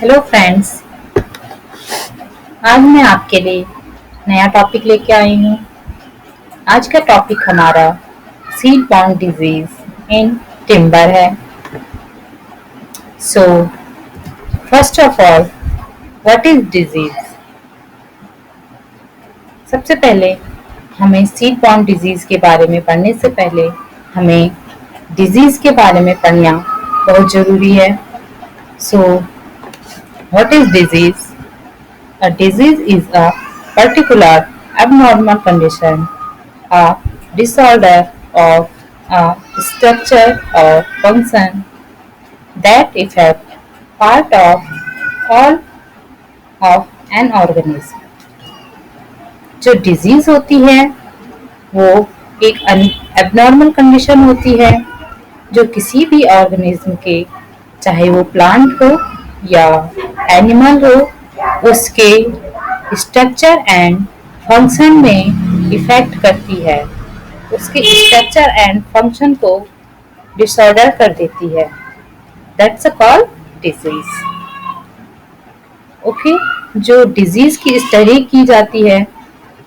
Hello friends. आज मैं आपके लिए नया टॉपिक लेके आई हूँ। आज का टॉपिक हमारा seed born disease in timber है। So first of all, what is disease? सबसे पहले हमें सीड बॉर्न डिजीज के बारे में पढ़ने से पहले हमें डिजीज के बारे में पढ़ना बहुत जरूरी है। सो what is disease? A disease is a particular abnormal condition, a disorder of a structure or function that affect part of all of an organism. जो डिजीज होती है वो एक एबनॉर्मल कंडीशन होती है जो किसी भी ऑर्गेनिज्म के, चाहे वो प्लांट हो या एनिमल हो, उसके स्ट्रक्चर एंड फंक्शन में इफेक्ट करती है, उसके स्ट्रक्चर एंड फंक्शन को डिसऑर्डर कर देती है। That's a called disease. Okay, जो डिजीज की स्टडी की जाती है,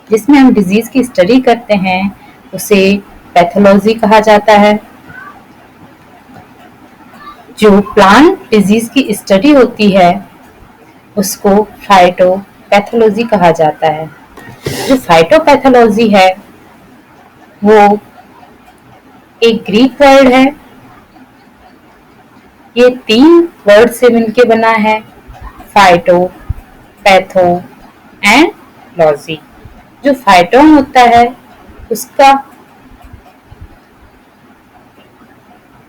जिसमें हम डिजीज की स्टडी करते हैं, उसे पैथोलॉजी कहा जाता है। जो प्लांट डिजीज की स्टडी होती है उसको फाइटोपैथोलॉजी कहा जाता है। जो फाइटोपैथोलॉजी है वो एक ग्रीक वर्ड है। ये 3 वर्ड से मिलके बना है, फाइटो, पैथो एंड लॉजी। जो फाइटोन होता है उसका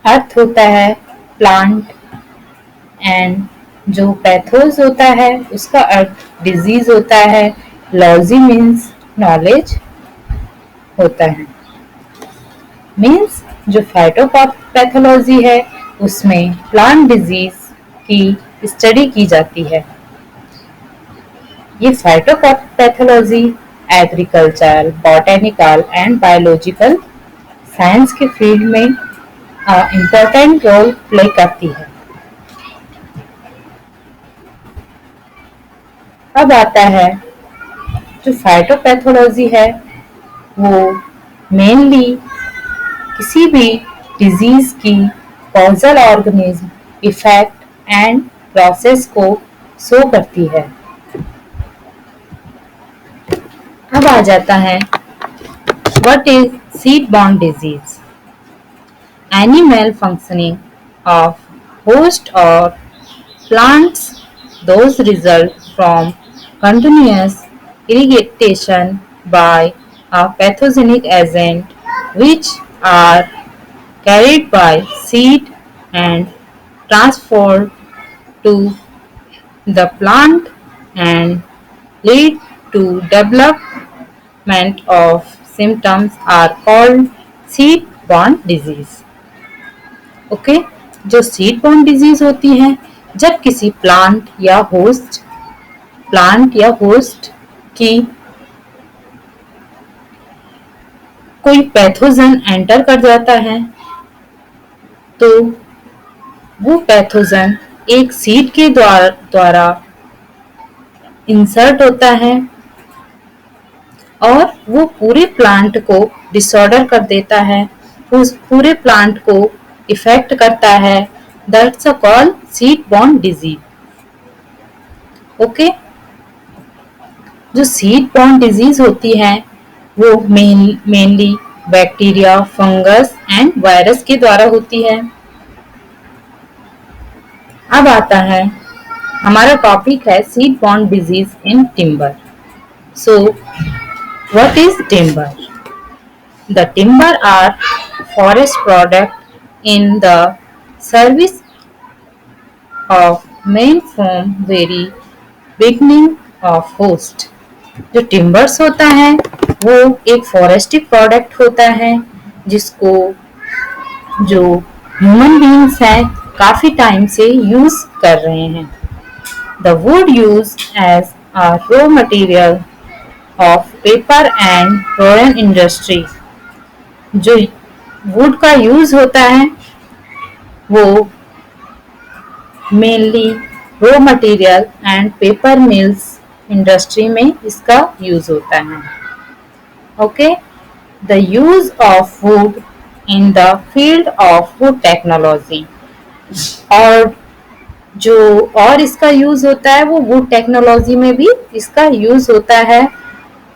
अर्थ होता है प्लांट, एंड जो पैथोस होता है उसका अर्थ डिजीज होता है। लॉजी मीन्स नॉलेज होता है। मीन्स जो फाइटोपैथोलॉजी है उसमें प्लांट डिजीज की स्टडी की जाती है। ये phytopathology agriculture, botanical and biological science के फील्ड में इम्पोर्टेंट रोल प्ले करती है। अब आता है जो फाइटोपैथोलॉजी है वो मेनली किसी भी डिजीज की causal organism, effect and process को शो करती है। अब आ जाता है what is seed born disease? Any malfunctioning of host or plants, those result from continuous irrigation by a pathogenic agent which are carried by seed and transferred to the plant and lead to development of symptoms are called seed-borne disease. Okay, जो seed born disease होती है जब किसी plant या host की कोई pathogen enter कर जाता है तो वो पैथोजन एक सीड के द्वारा इंसर्ट होता है और वो पूरे प्लांट को डिसऑर्डर कर देता है, उस पूरे प्लांट को इफेक्ट करता है। That's a called seed born disease. Okay, जो सीड बॉर्न डिजीज होती है वो mainly bacteria, fungus and virus के द्वारा होती है। अब आता है हमारा टॉपिक है seed born disease in timber. So what is timber? The timber are forest product in the service of main from very beginning of host। जो टिम्बर्स होता है वो एक फॉरेस्ट्री प्रोडक्ट होता है जिसको जो ह्यूमन बीइंग्स हैं काफी टाइम से यूज कर रहे हैं। The wood use as a raw material of paper and floral industry. जो वुड का यूज होता है वो mainly raw material and paper mills industry में इसका यूज होता है। Okay, the use of wood in the field of wood technology, और जो और इसका यूज होता है वो वुड टेक्नोलॉजी में भी इसका यूज होता है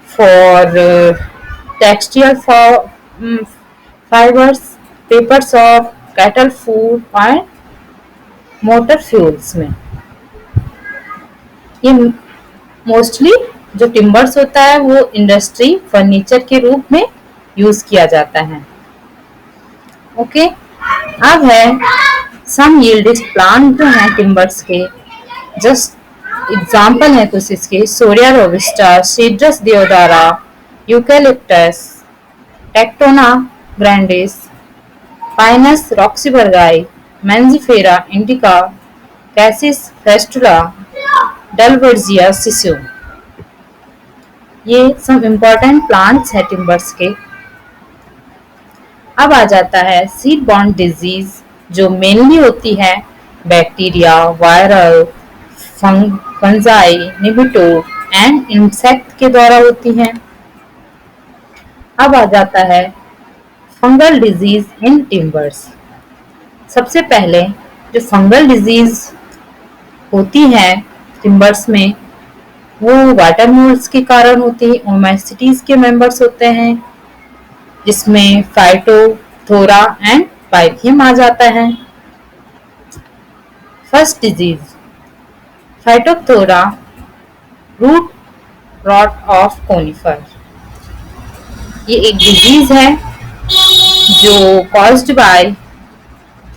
for textile fibres, papers of cattle food and motor fuels में। ये मोस्टली जो टिम्बर्स होता है वो इंडस्ट्री फर्नीचर के रूप में यूज किया जाता है। ओके, अब है सम यील्डेड प्लांट जो हैं टिम्बर्स के, जस्ट एग्जाम्पल है कुछ इसके: Shorea robusta, Cedrus deodara, Eucalyptus, Tectona grandis, Pinus roxburghii, Mangifera indica, Cassia fistula, Dalbergia sissoo. ये सब इम्पोर्टेंट प्लांट्स है टिम्बर्स के। अब आ जाता है सीड बॉर्न डिजीज, जो मेनली होती है bacteria, viral, fungi, nematode and insect के द्वारा होती हैं। अब आ जाता है फंगल डिजीज इन टिम्बर्स। सबसे पहले जो फंगल डिजीज होती है टिम्बर्स में वो वाटर मोल्ड्स के कारण होती है। ओमाइसिटीज के मेंबर्स होते हैं, जिसमें फाइटोथोरा एंड पाइथियम आ जाता है। First disease Phytophthora root rot of conifer. ये एक डिजीज है जो कॉज्ड बाय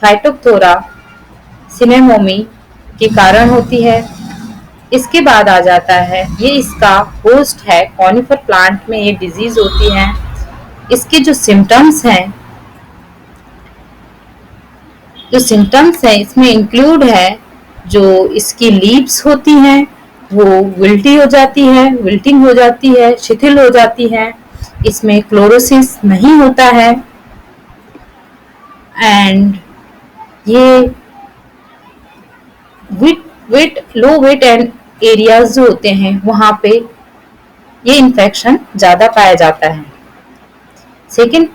फाइटोथोरा सिनेमोमी के कारण होती है। इसके बाद आ जाता है, ये इसका होस्ट है, कॉनिफर प्लांट में ये डिजीज होती है। इसके जो सिम्टम्स हैं इसमें इंक्लूड है, जो इसकी लीव्स होती हैं वो विल्टिंग हो जाती है, शिथिल हो जाती है। इसमें क्लोरोसिस नहीं होता है एंड ये लो वेट एंड एरियाज जो होते हैं वहां पे ये इन्फेक्शन ज्यादा पाया जाता है। सेकेंड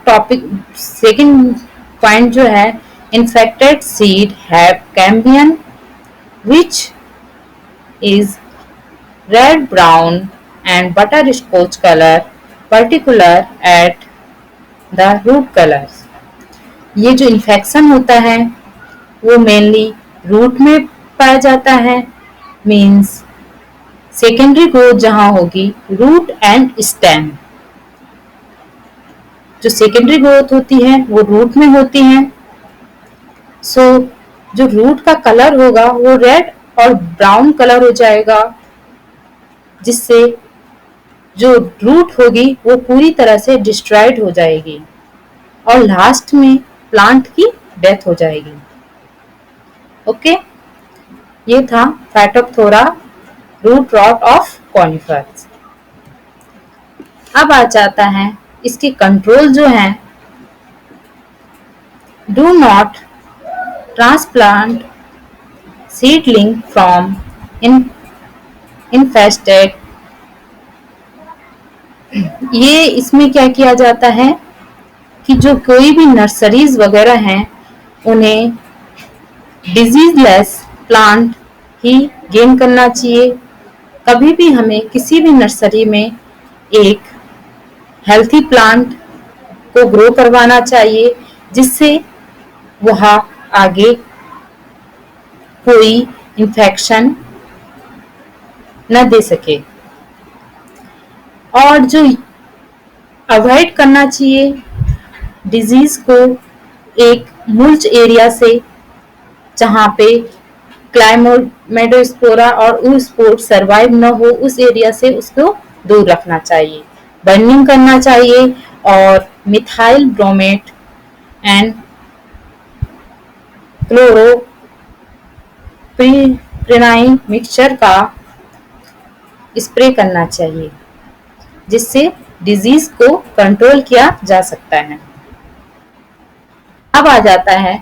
पॉइंट जो है, infected seed have cambium which is red brown and butterscotch color particular at the root colors। ये जो इन्फेक्शन होता है वो मेनली रूट में पाया जाता है, मीन्स सेकेंडरी ग्रोथ जहां होगी रूट एंड स्टेम। जो सेकेंडरी ग्रोथ होती है वो रूट में होती है। जो रूट का कलर होगा वो रेड और ब्राउन कलर हो जाएगा, जिससे जो रूट होगी वो पूरी तरह से डिस्ट्रॉयड हो जाएगी और लास्ट में प्लांट की डेथ हो जाएगी। ओके, ये था Phytophthora root rot of conifers. अब आ जाता है इसके कंट्रोल जो है, do not transplant seedling from infested। ये इसमें क्या किया जाता है कि जो कोई भी नर्सरीज वगैरह हैं उन्हें डिजीजलेस प्लांट ही गेन करना चाहिए। कभी भी हमें किसी भी नर्सरी में एक हेल्थी प्लांट को ग्रो करवाना चाहिए, जिससे वह आगे कोई इन्फेक्शन न दे सके। और जो अवॉइड करना चाहिए डिजीज को, एक मुल्च एरिया से जहाँ पे क्लाइमेडोस्पोरा और ऊस्पोर सर्वाइव न हो, उस एरिया से उसको दूर रखना चाहिए। बर्निंग करना चाहिए और मिथाइल ब्रोमेट एंड क्लोरोप्रिनाइन मिक्सचर का स्प्रे करना चाहिए, जिससे डिजीज को कंट्रोल किया जा सकता है। अब आ जाता है